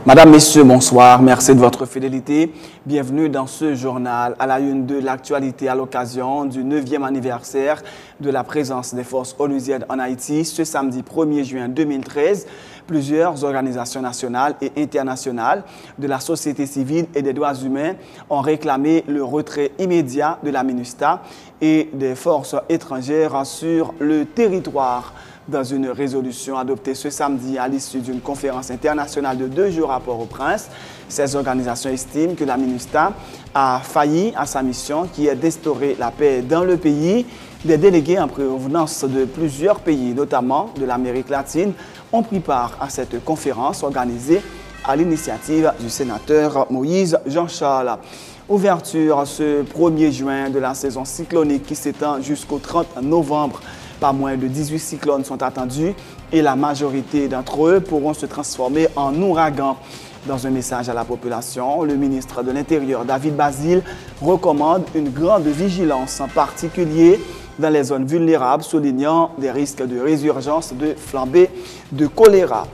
Madame, Messieurs, bonsoir. Merci de votre fidélité. Bienvenue dans ce journal à la une de l'actualité à l'occasion du 9e anniversaire de la présence des forces onusiennes en Haïti ce samedi 1er juin 2013. Plusieurs organisations nationales et internationales de la société civile et des droits humains ont réclamé le retrait immédiat de la MINUSTAH et des forces étrangères sur le territoire. Dans une résolution adoptée ce samedi à l'issue d'une conférence internationale de 2 jours à Port-au-Prince, ces organisations estiment que la MINUSTAH a failli à sa mission qui est d'instaurer la paix dans le pays. Des délégués en provenance de plusieurs pays, notamment de l'Amérique latine, ont pris part à cette conférence organisée à l'initiative du sénateur Moïse Jean-Charles. Ouverture ce 1er juin de la saison cyclonique qui s'étend jusqu'au 30 novembre. Pas moins de 18 cyclones sont attendus et la majorité d'entre eux pourront se transformer en ouragans. Dans un message à la population, le ministre de l'Intérieur, David Basile, recommande une grande vigilance, en particulier dans les zones vulnérables, soulignant des risques de résurgence de flambée de choléra.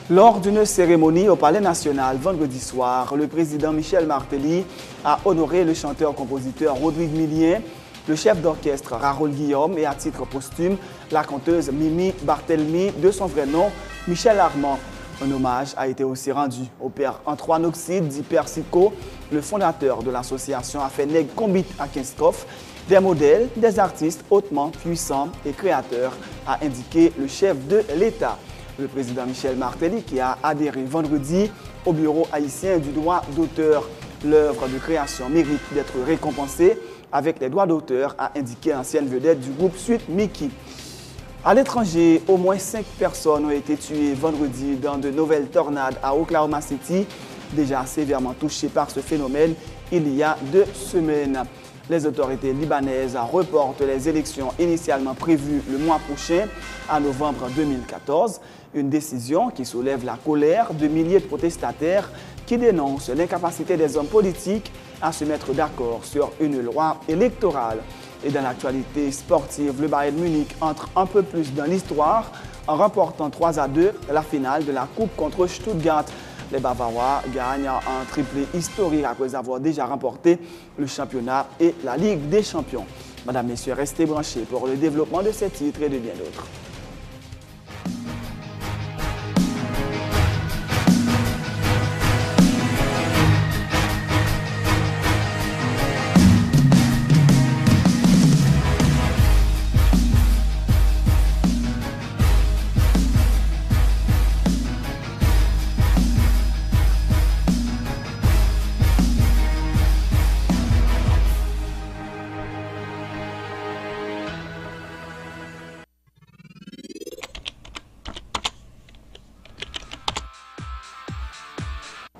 Lors d'une cérémonie au Palais national vendredi soir, le président Michel Martelly a honoré le chanteur-compositeur Rodrigue Millien, le chef d'orchestre Raoul Guillaume et à titre posthume, la conteuse Mimi Barthelemy de son vrai nom, Michel Armand. Un hommage a été aussi rendu au père Antoine Oxide, dit Père Sico, le fondateur de l'association Afeneg Combit à Kinskov, des modèles, des artistes hautement puissants et créateurs, a indiqué le chef de l'État. Le président Michel Martelly, qui a adhéré vendredi au bureau haïtien du droit d'auteur, l'œuvre de création mérite d'être récompensée avec les droits d'auteur, a indiqué l'ancienne vedette du groupe Suite Mickey. À l'étranger, au moins 5 personnes ont été tuées vendredi dans de nouvelles tornades à Oklahoma City, déjà sévèrement touchées par ce phénomène il y a 2 semaines. Les autorités libanaises reportent les élections initialement prévues le mois prochain, à novembre 2014, une décision qui soulève la colère de milliers de protestataires qui dénoncent l'incapacité des hommes politiques à se mettre d'accord sur une loi électorale. Et dans l'actualité sportive, le Bayern Munich entre un peu plus dans l'histoire en remportant 3-2 la finale de la Coupe contre Stuttgart. Les Bavarois gagnent un triplé historique après avoir déjà remporté le championnat et la Ligue des champions. Madame, Messieurs, restez branchés pour le développement de ces titres et de bien d'autres.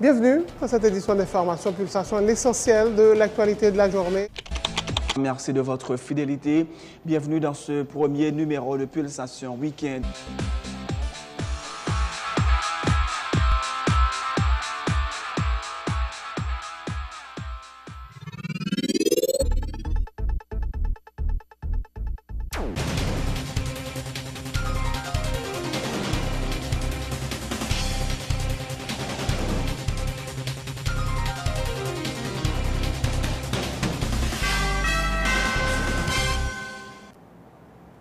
Bienvenue dans cette édition d'Information Pulsation, l'essentiel de l'actualité de la journée. Merci de votre fidélité. Bienvenue dans ce premier numéro de Pulsation Week-end.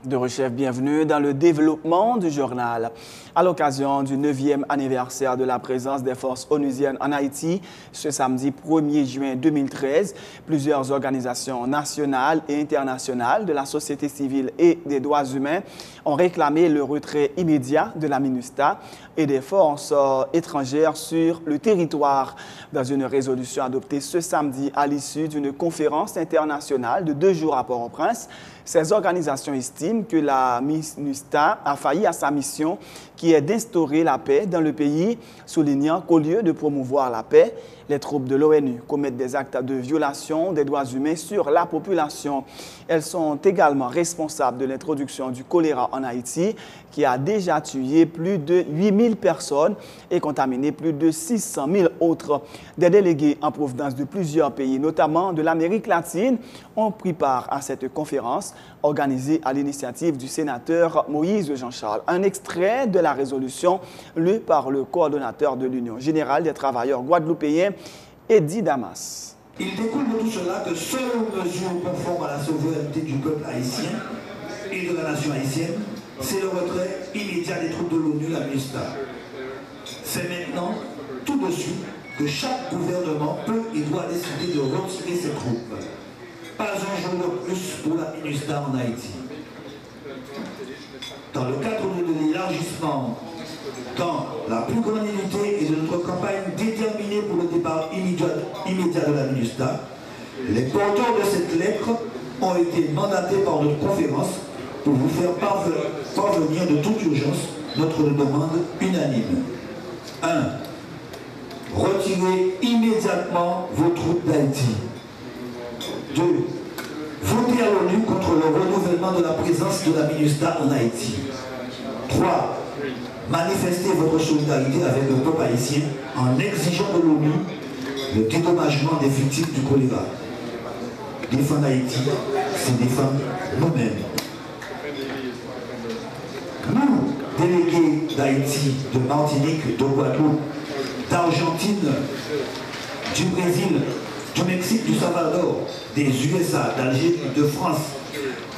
De Rechef, bienvenue dans le développement du journal. À l'occasion du 9e anniversaire de la présence des forces onusiennes en Haïti, ce samedi 1er juin 2013, plusieurs organisations nationales et internationales de la société civile et des droits humains ont réclamé le retrait immédiat de la MINUSTAH et des forces étrangères sur le territoire. Dans une résolution adoptée ce samedi à l'issue d'une conférence internationale de 2 jours à Port-au-Prince, ces organisations estiment que la MINUSTAH a failli à sa mission qui est d'instaurer la paix dans le pays, soulignant qu'au lieu de promouvoir la paix, les troupes de l'ONU commettent des actes de violation des droits humains sur la population. Elles sont également responsables de l'introduction du choléra en Haïti, qui a déjà tué plus de 8000 personnes et contaminé plus de 600 000 autres. Des délégués en provenance de plusieurs pays, notamment de l'Amérique latine, ont pris part à cette conférence conférence organisée à l'initiative du sénateur Moïse Jean-Charles. Un extrait de la résolution lue par le coordonnateur de l'Union générale des travailleurs guadeloupéens, Eddie Damas. Il découle de tout cela que seule mesure conforme à la souveraineté du peuple haïtien et de la nation haïtienne, c'est le retrait immédiat des troupes de l'ONU, la MINUSTAH. C'est maintenant, tout de suite, que chaque gouvernement peut et doit décider de retirer ses troupes. Pas un jour de plus pour la MINUSTAH en Haïti. Dans le cadre de l'élargissement, dans la plus grande unité et de notre campagne déterminée pour le départ immédiat de la MINUSTAH, les porteurs de cette lettre ont été mandatés par notre conférence pour vous faire parvenir de toute urgence notre demande unanime. 1. Retirez immédiatement vos troupes d'Haïti. 2. Votez à l'ONU contre le renouvellement de la présence de la MINUSTAH en Haïti. 3. Manifestez votre solidarité avec le peuple haïtien en exigeant de l'ONU le dédommagement des victimes du choléra. Défendre Haïti, c'est défendre nous-mêmes. Nous, délégués d'Haïti, de Martinique, de Guadeloupe, d'Argentine, du Brésil, du Mexique, du Salvador, des USA, d'Algérie, de France,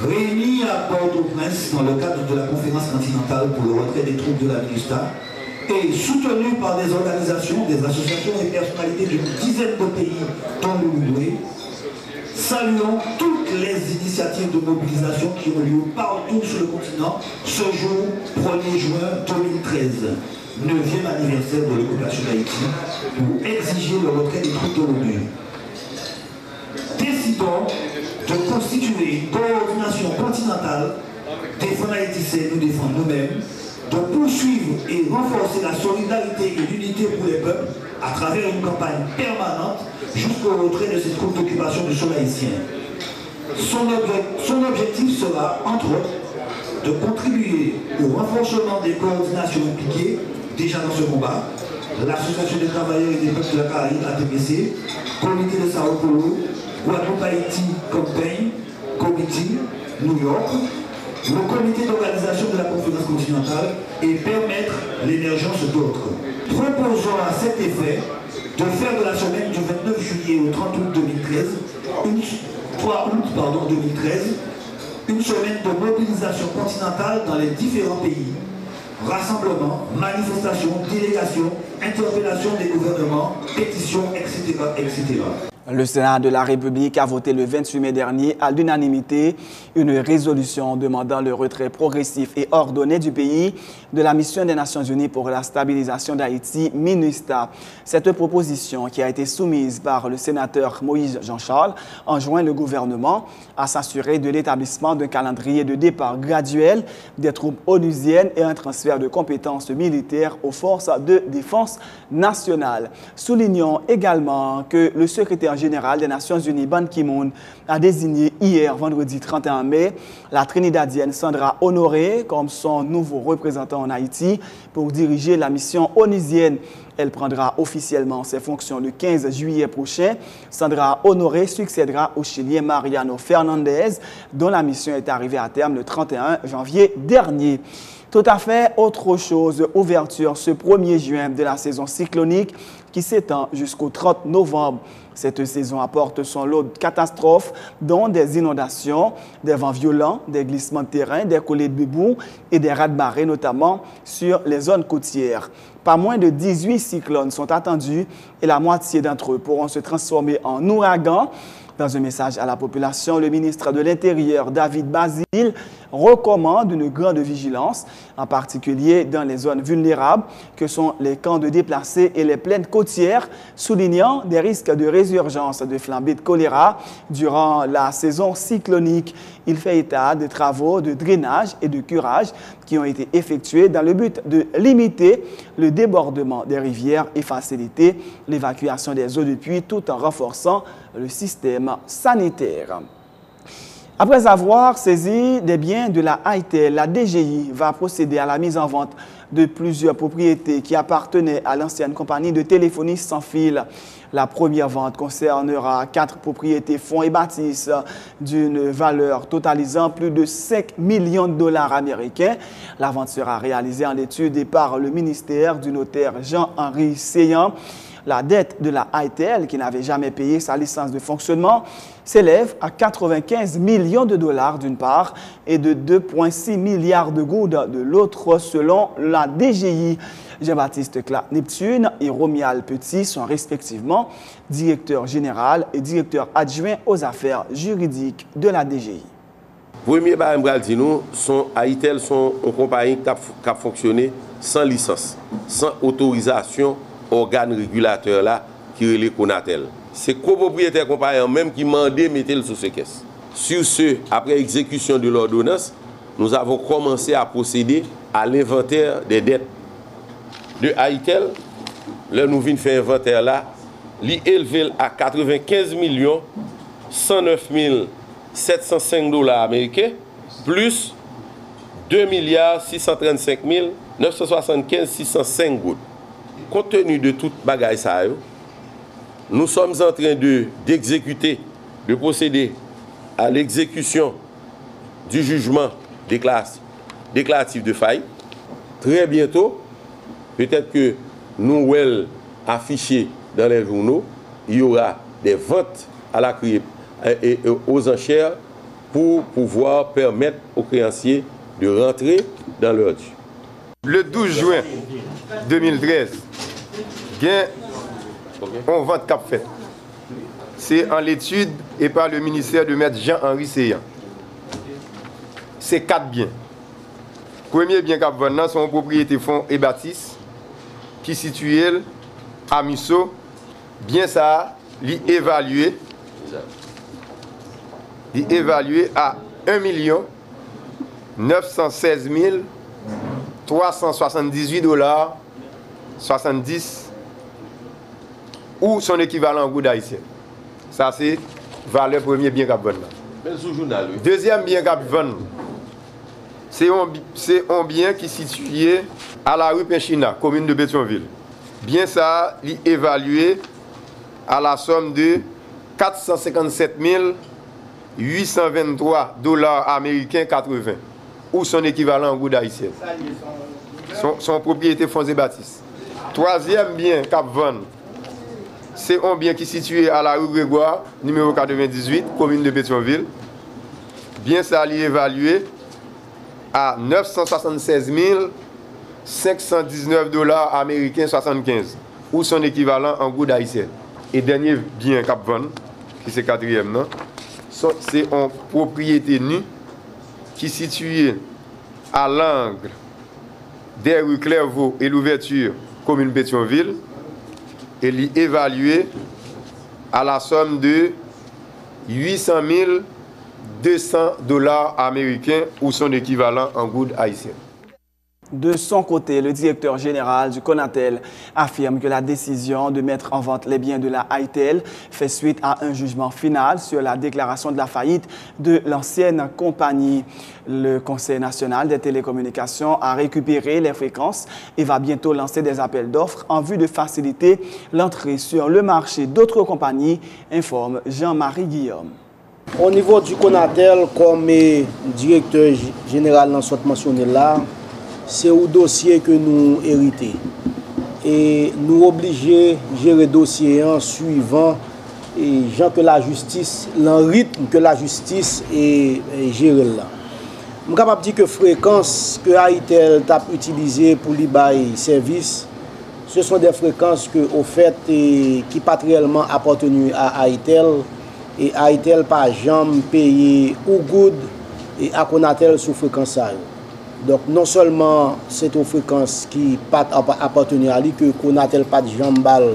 réunis à Port-au-Prince dans le cadre de la conférence continentale pour le retrait des troupes de la MINUSTAH et soutenus par des organisations, des associations et personnalités d'une dizaine de pays, dont l'Uruguay, saluons toutes les initiatives de mobilisation qui ont lieu partout sur le continent ce jour 1er juin 2013, 9e anniversaire de l'occupation d'Haïti, pour exiger le retrait des troupes de l'ONU. Décidons de constituer une coordination continentale, défendre Haïti, nous défendre nous-mêmes, de poursuivre et renforcer la solidarité et l'unité pour les peuples à travers une campagne permanente jusqu'au retrait de ces troupes d'occupation du sol haïtien. Son objectif sera, entre autres, de contribuer au renforcement des coordinations impliquées déjà dans ce combat, l'Association des travailleurs et des peuples de la Caraïbe, ATPC, Comité de Sao Paulo, Guadeloupe Haïti Campaign, Comité, New York, le comité d'organisation de la conférence continentale et permettre l'émergence d'autres. Proposons à cet effet de faire de la semaine du 29 juillet au 30 août 2013, 3 août 2013, une semaine de mobilisation continentale dans les différents pays. Rassemblements, manifestations, délégations, interpellations des gouvernements, pétitions, etc., etc. Le Sénat de la République a voté le 28 mai dernier à l'unanimité une résolution demandant le retrait progressif et ordonné du pays de la mission des Nations Unies pour la stabilisation d'Haïti, MINUSTAH. Cette proposition, qui a été soumise par le sénateur Moïse Jean-Charles, enjoint le gouvernement à s'assurer de l'établissement d'un calendrier de départ graduel des troupes onusiennes et un transfert de compétences militaires aux forces de défense nationale. Soulignons également que le secrétaire général des Nations Unies, Ban Ki-moon, a désigné hier, vendredi 31 mai, la Trinidadienne Sandra Honoré comme son nouveau représentant en Haïti pour diriger la mission onusienne. Elle prendra officiellement ses fonctions le 15 juillet prochain. Sandra Honoré succédera au Chilien Mariano Fernandez, dont la mission est arrivée à terme le 31 janvier dernier. Tout à fait autre chose, ouverture ce 1er juin de la saison cyclonique qui s'étend jusqu'au 30 novembre. Cette saison apporte son lot de catastrophes, dont des inondations, des vents violents, des glissements de terrain, des coulées de boue et des raz-de-marée, notamment sur les zones côtières. Pas moins de 18 cyclones sont attendus et la moitié d'entre eux pourront se transformer en ouragans. Dans un message à la population, le ministre de l'Intérieur, David Basile, recommande une grande vigilance, en particulier dans les zones vulnérables que sont les camps de déplacés et les plaines côtières, soulignant des risques de résurgence de flambées de choléra durant la saison cyclonique. Il fait état de travaux de drainage et de curage qui ont été effectués dans le but de limiter le débordement des rivières et faciliter l'évacuation des eaux de pluie tout en renforçant le système sanitaire. Après avoir saisi des biens de la Haïtel, la DGI va procéder à la mise en vente de plusieurs propriétés qui appartenaient à l'ancienne compagnie de téléphonie sans fil. La première vente concernera 4 propriétés fonds et bâtisses d'une valeur totalisant plus de 5 millions de dollars américains. La vente sera réalisée en étude et par le ministère du notaire Jean-Henri Seyan. La dette de la ITEL, qui n'avait jamais payé sa licence de fonctionnement, s'élève à 95 millions de dollars d'une part et de 2,6 milliards de goudes de l'autre selon la DGI. Jean-Baptiste Clark Neptune et Romial Petit sont respectivement directeur général et directeur adjoint aux affaires juridiques de la DGI. Premier nous, ITEL sont une compagnie qui a fonctionné sans licence, sans autorisation organe régulateur là qui est le Conatel. C'est copropriétaire compagnie même qui mandait mettre le sous ces caisses. Sur ce, après exécution de l'ordonnance, nous avons commencé à procéder à l'inventaire des dettes de ITEL. Là, nous venons faire inventaire là, l'élevé à 95 109 705 dollars américains, plus 2 635 975 605 gouttes. Compte tenu de toute bagaille ça, nous sommes en train d'exécuter, de procéder à l'exécution du jugement déclaratif de faillite. Très bientôt, peut-être que nous allons afficher dans les journaux, il y aura des ventes à la criée et aux enchères pour pouvoir permettre aux créanciers de rentrer dans leur dû. Le 12 juin 2013, on vente cap fait. C'est en l'étude et par le ministère de Maître Jean-Henri Seyan. C'est 4 biens. Premier bien cap vente, sont propriété fonds et bâtisses qui situé à Musso. Bien ça, l'évalué à 1 916 378 dollars 70 ou son équivalent en goût haïtien. Ça c'est valeur premier bien cap vendre. Deuxième bien cap vendre, c'est un bien qui est situé à la rue Pinchina, commune de Pétionville. Bien ça, il est évalué à la somme de 457 823 dollars américains 80 ou son équivalent en goût haïtien. Son propriété fonds et bâtisses. Troisième bien cap vendre, c'est un bien qui est situé à la rue Grégoire, numéro 98, commune de Pétionville. Bien ça, il est évalué à 976 519 dollars américains 75 ou son équivalent en goût haïtien. Et dernier bien cap vendre, qui c'est quatrième, non? C'est une propriété nue qui est située à l'angle des rues Clairvaux et l'ouverture commune Pétionville. Et il est évalué à la somme de 800 200 dollars américains ou son équivalent en goud haïtien. De son côté, le directeur général du Conatel affirme que la décision de mettre en vente les biens de la ITEL fait suite à un jugement final sur la déclaration de la faillite de l'ancienne compagnie. Le Conseil national des télécommunications a récupéré les fréquences et va bientôt lancer des appels d'offres en vue de faciliter l'entrée sur le marché d'autres compagnies, informe Jean-Marie Guillaume. Au niveau du Conatel, comme directeur général dans ce mentionné là, c'est un dossier que nous héritons. Et nous obligés de gérer le dossier en suivant et gens que la justice, le rythme que la justice est gérée là. Je suis capable de dire que la fréquence que ITEL a utilisée pour les bails services, ce sont des fréquences que, au fait, qui pas réellement appartenu à ITEL. Et ITEL n'a pas jamais payé ou good et à Conatel sous fréquence. Donc non seulement c'est une fréquence qui pas appartenu à lui, que Conatel pas de jambal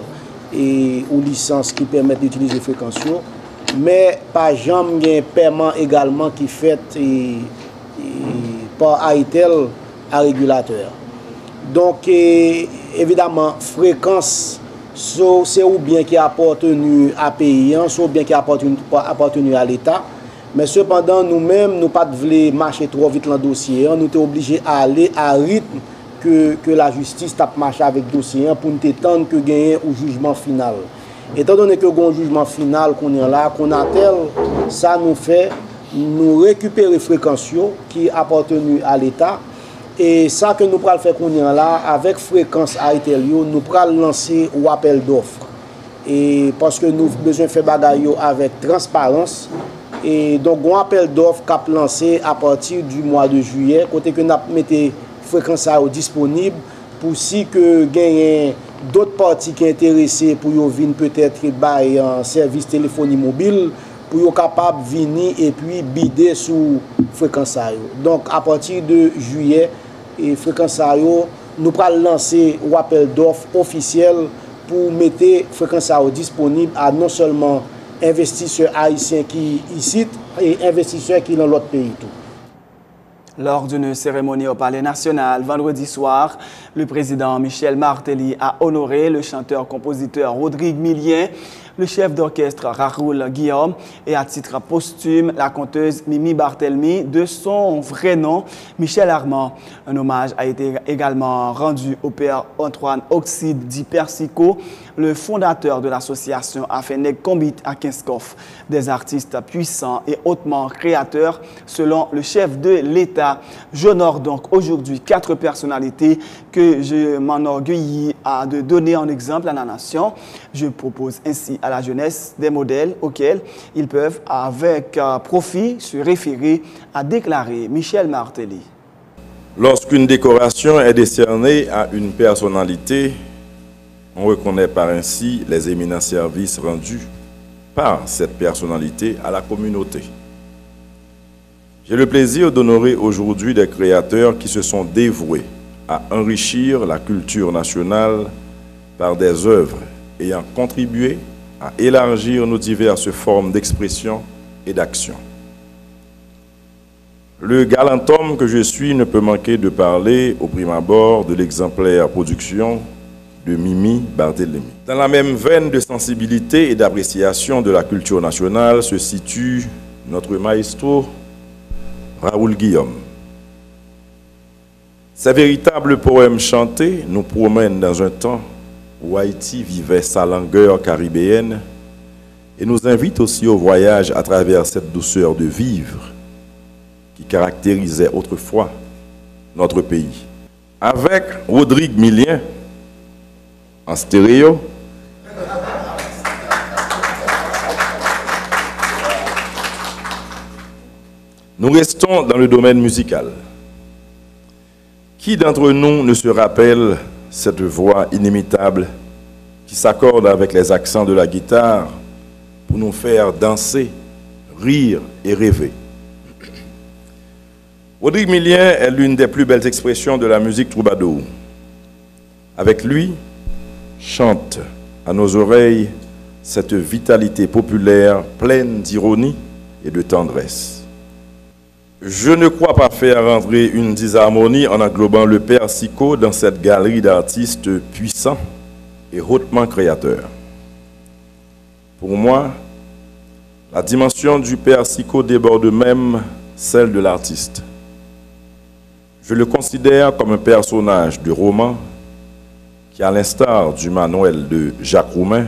et ou licence qui permettent d'utiliser les fréquences, mais pas jamais un paiement également qui fait par ITEL à régulateur. Donc évidemment fréquence c'est ou bien qui appartenu à pays, soit bien qui appartenu à l'État. Mais cependant, nous-mêmes, nous ne pouvons pas marcher trop vite dans le dossier. Nous sommes obligés à aller à rythme que la justice tape marché avec dossier pour nous attendre que gagner au jugement final. Étant donné que le jugement final qu'on est là, qu'on attelle, ça nous fait nous récupérer fréquences qui appartenues à l'État. Et ça que nous prenons faire qu'on est là, avec fréquence Aritel, nous prenons lancer un appel d'offres. Et parce que nous avons besoin de faire bagaille avec transparence. Et donc, un appel d'offres qui a lancé à partir du mois de juillet, côté que nous avons mis fréquence disponible pour si que gagne d'autres parties qui sont intéressées pour venir peut-être un service téléphonie mobile pour être capable de venir et puis bider sous fréquence. Donc à partir de juillet et fréquence nous allons lancer un appel d'offres officiel pour mettre fréquence disponible à non seulement investisseurs haïtiens qui ici et investisseurs qui dans l'autre pays tout. Lors d'une cérémonie au Palais national, vendredi soir, le président Michel Martelly a honoré le chanteur-compositeur Rodrigue Millien, le chef d'orchestre Raoul Guillaume et à titre posthume la conteuse Mimi Barthelemy de son vrai nom, Michel Armand. Un hommage a été également rendu au père Antoine Oxide dit Persico, le fondateur de l'association Afeneg Combit à Kinskoff, des artistes puissants et hautement créateurs selon le chef de l'État. J'honore donc aujourd'hui 4 personnalités que je m'enorgueillis de donner en exemple à la nation. Je propose ainsi à la jeunesse des modèles auxquels ils peuvent avec profit se référer, a déclaré Michel Martelly. Lorsqu'une décoration est décernée à une personnalité, on reconnaît par ainsi les éminents services rendus par cette personnalité à la communauté. J'ai le plaisir d'honorer aujourd'hui des créateurs qui se sont dévoués à enrichir la culture nationale par des œuvres ayant contribué à élargir nos diverses formes d'expression et d'action. Le galant homme que je suis ne peut manquer de parler au prime abord de l'exemplaire production de Mimi Barthelemy. Dans la même veine de sensibilité et d'appréciation de la culture nationale se situe notre maestro Raoul Guillaume. Ces véritables poèmes chantés nous promènent dans un temps où Haïti vivait sa langueur caribéenne et nous invitent aussi au voyage à travers cette douceur de vivre qui caractérisait autrefois notre pays. Avec Rodrigue Millien, en stéréo, nous restons dans le domaine musical. Qui d'entre nous ne se rappelle cette voix inimitable qui s'accorde avec les accents de la guitare pour nous faire danser, rire et rêver? Rodrigue Millien est l'une des plus belles expressions de la musique troubadour. Avec lui, chante à nos oreilles cette vitalité populaire pleine d'ironie et de tendresse. Je ne crois pas faire entrer une disharmonie en englobant le Persico dans cette galerie d'artistes puissants et hautement créateurs. Pour moi, la dimension du Persico déborde même celle de l'artiste. Je le considère comme un personnage de roman qui, à l'instar du Manuel de Jacques Roumain,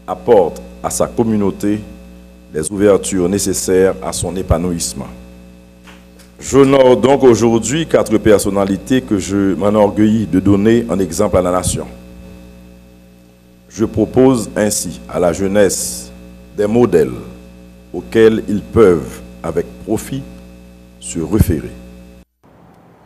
apporte à sa communauté les ouvertures nécessaires à son épanouissement. J'honore donc aujourd'hui 4 personnalités que je m'enorgueillis de donner en exemple à la nation. Je propose ainsi à la jeunesse des modèles auxquels ils peuvent, avec profit, se référer.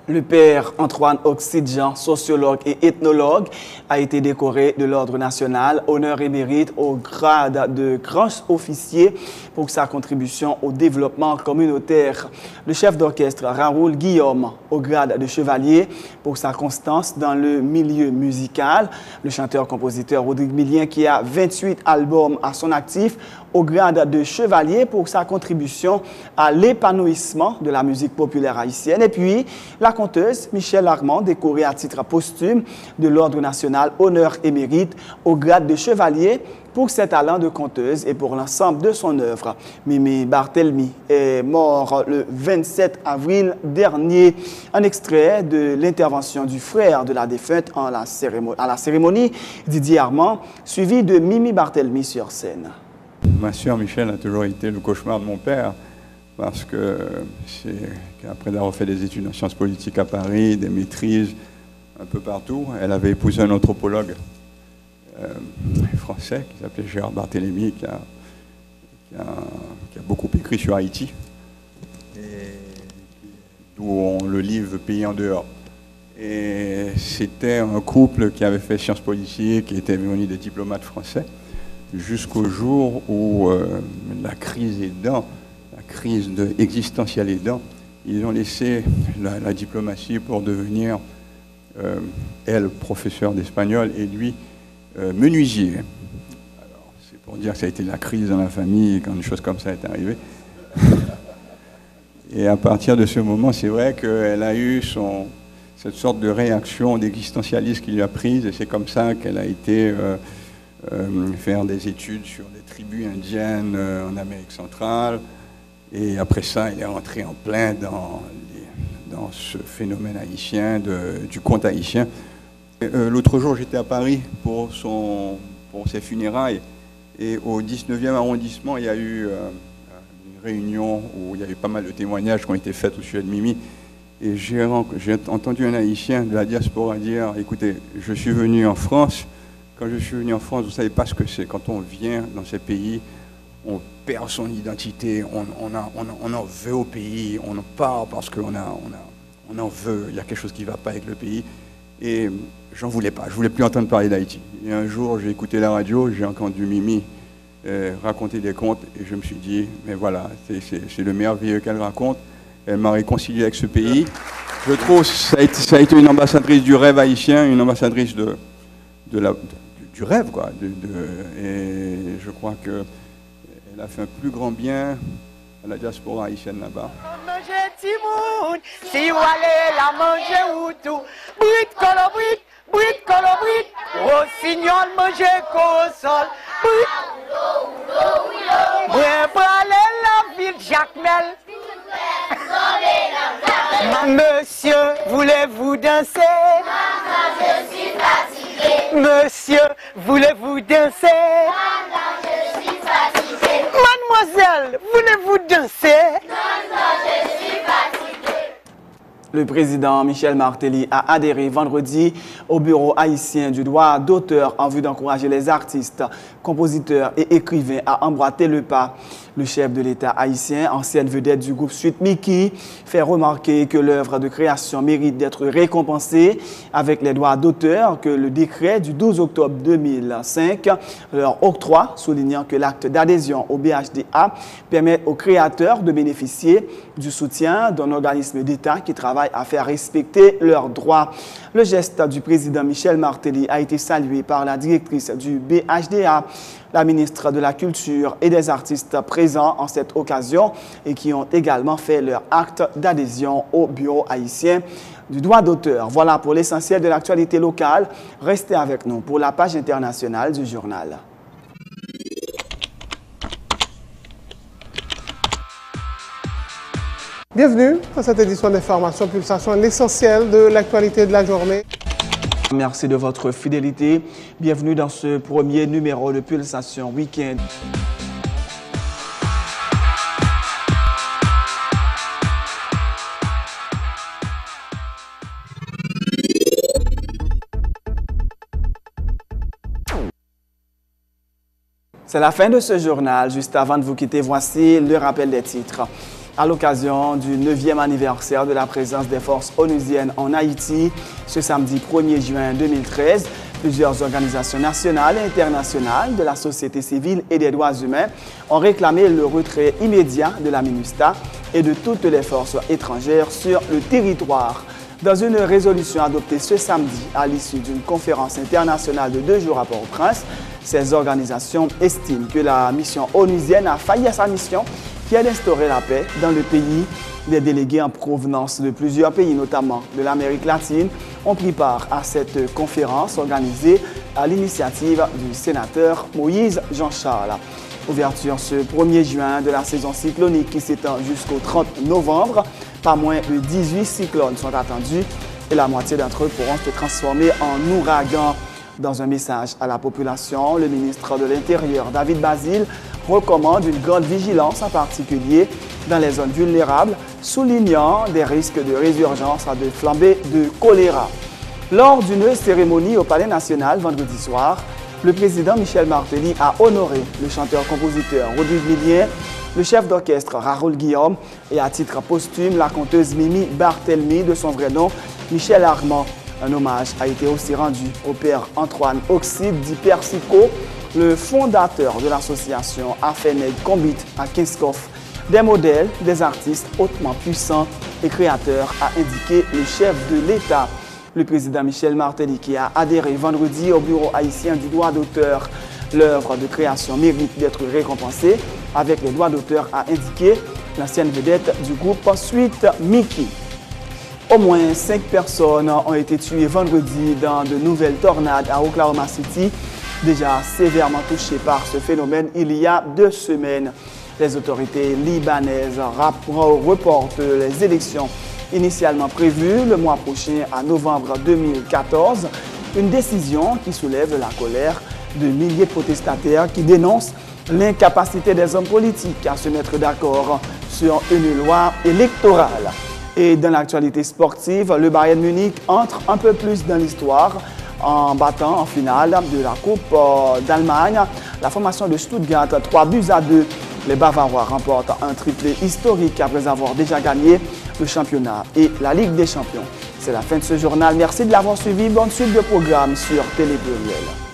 Le père Antoine Oxide Jean, sociologue et ethnologue, a été décoré de l'Ordre national, honneur et mérite au grade de grand officier pour sa contribution au développement communautaire. Le chef d'orchestre Raoul Guillaume au grade de chevalier pour sa constance dans le milieu musical. Le chanteur-compositeur Rodrigue Millien qui a 28 albums à son actif au grade de chevalier pour sa contribution à l'épanouissement de la musique populaire haïtienne. Et puis, la conteuse Michèle Armand, décorée à titre posthume de l'Ordre national Honneur et Mérite au grade de chevalier pour ses talents de conteuse et pour l'ensemble de son œuvre. Mimi Barthélemy est mort le 27 avril dernier. Un extrait de l'intervention du frère de la défunte à la cérémonie, Didier Armand, suivi de Mimi Barthélemy sur scène. Ma sœur Michèle a toujours été le cauchemar de mon père, parce que après avoir fait des études en sciences politiques à Paris, des maîtrises un peu partout, elle avait épousé un anthropologue français qui s'appelait Gérard Barthélemy, qui a beaucoup écrit sur Haïti, d'où le livre Pays en dehors. Et c'était un couple qui avait fait sciences politiques, qui était venu des diplomates français, jusqu'au jour où la crise aidant, la crise existentielle aidant, ils ont laissé la diplomatie pour devenir, elle, professeur d'espagnol, et lui, menuisier. Alors, c'est pour dire que ça a été la crise dans la famille quand une chose comme ça est arrivée. Et à partir de ce moment, c'est vrai qu'elle a eu cette sorte de réaction d'existentialisme qui lui a prise, et c'est comme ça qu'elle a été faire des études sur des tribus indiennes en Amérique centrale. Et après ça, elle est rentrée en plein dans ce phénomène haïtien, du conte haïtien. L'autre jour, j'étais à Paris pour ses funérailles. Et au 19e arrondissement, il y a eu une réunion où il y a eu pas mal de témoignages qui ont été faits au sujet de Mimi. Et j'ai entendu un Haïtien de la diaspora dire « Écoutez, je suis venu en France. Quand je suis venu en France, vous ne savez pas ce que c'est. Quand on vient dans ces pays, on perd son identité, on en veut au pays, on en part parce qu'on en veut, il y a quelque chose qui ne va pas avec le pays. Et j'en voulais pas, je ne voulais plus entendre parler d'Haïti. Et un jour, j'ai écouté la radio, j'ai entendu Mimi raconter des contes, et je me suis dit, mais voilà, c'est le merveilleux qu'elle raconte. Elle m'a réconcilié avec ce pays. Je trouve que ça a été une ambassadrice du rêve haïtien, une ambassadrice du rêve, quoi. Et je crois qu'elle a fait un plus grand bien à la diaspora haïtienne là-bas. Si vous allez la manger ou tout, brut, colobrit, rossignol, manger console, brut, pour aller la ville Jacmel. Monsieur, voulez-vous danser? Maman, je suis fatiguée. Monsieur, voulez-vous danser? Maman, je suis fatiguée. Mademoiselle, voulez-vous danser? Maman, je suis fatiguée. Le président Michel Martelly a adhéré vendredi au bureau haïtien du droit d'auteur en vue d'encourager les artistes, compositeurs et écrivains à emboîter le pas. Le chef de l'État haïtien, ancienne vedette du groupe Suite Miki, fait remarquer que l'œuvre de création mérite d'être récompensée avec les droits d'auteur que le décret du 12 octobre 2005 leur octroie, soulignant que l'acte d'adhésion au BHDA permet aux créateurs de bénéficier du soutien d'un organisme d'État qui travaille à faire respecter leurs droits. Le geste du président Michel Martelly a été salué par la directrice du BHDA, la ministre de la Culture et des artistes présents en cette occasion et qui ont également fait leur acte d'adhésion au bureau haïtien du droit d'auteur. Voilà pour l'essentiel de l'actualité locale. Restez avec nous pour la page internationale du journal. Bienvenue dans cette édition d'information Pulsation, l'essentiel de l'actualité de la journée. Merci de votre fidélité. Bienvenue dans ce premier numéro de Pulsation Week-end. C'est la fin de ce journal. Juste avant de vous quitter, voici le rappel des titres. À l'occasion du 9e anniversaire de la présence des forces onusiennes en Haïti, ce samedi 1er juin 2013, plusieurs organisations nationales et internationales de la société civile et des droits humains ont réclamé le retrait immédiat de la MINUSTAH et de toutes les forces étrangères sur le territoire. Dans une résolution adoptée ce samedi à l'issue d'une conférence internationale de 2 jours à Port-au-Prince, ces organisations estiment que la mission onusienne a failli à sa mission qui aide à instaurer la paix dans le pays. Des délégués en provenance de plusieurs pays, notamment de l'Amérique latine, ont pris part à cette conférence organisée à l'initiative du sénateur Moïse Jean-Charles. Ouverture ce 1er juin de la saison cyclonique qui s'étend jusqu'au 30 novembre. Pas moins de 18 cyclones sont attendus et la moitié d'entre eux pourront se transformer en ouragans. Dans un message à la population, le ministre de l'Intérieur, David Basile, recommande une grande vigilance, en particulier dans les zones vulnérables, soulignant des risques de résurgence de flambée de choléra. Lors d'une cérémonie au Palais national vendredi soir, le président Michel Martelly a honoré le chanteur-compositeur Rodrigue Millien, le chef d'orchestre Raoul Guillaume et à titre posthume la conteuse Mimi Barthelmy de son vrai nom Michel Armand. Un hommage a été aussi rendu au père Antoine Oxide dit Persico, le fondateur de l'association Afeneg Combit à Kinskoff. Des modèles, des artistes hautement puissants et créateurs, a indiqué le chef de l'État. Le président Michel Martelly, qui a adhéré vendredi au bureau haïtien du droit d'auteur, l'œuvre de création mérite d'être récompensée avec les droits d'auteur, a indiqué l'ancienne vedette du groupe Suite Mickey. Au moins 5 personnes ont été tuées vendredi dans de nouvelles tornades à Oklahoma City, déjà sévèrement touchées par ce phénomène il y a 2 semaines. Les autorités libanaises reportent les élections initialement prévues le mois prochain à novembre 2014, une décision qui soulève la colère de milliers de protestataires qui dénoncent l'incapacité des hommes politiques à se mettre d'accord sur une loi électorale. Et dans l'actualité sportive, le Bayern Munich entre un peu plus dans l'histoire en battant en finale de la Coupe d'Allemagne la formation de Stuttgart 3-2. Les Bavarois remportent un triplé historique après avoir déjà gagné le championnat et la Ligue des Champions. C'est la fin de ce journal. Merci de l'avoir suivi. Bonne suite de programme sur Télé Pluriel.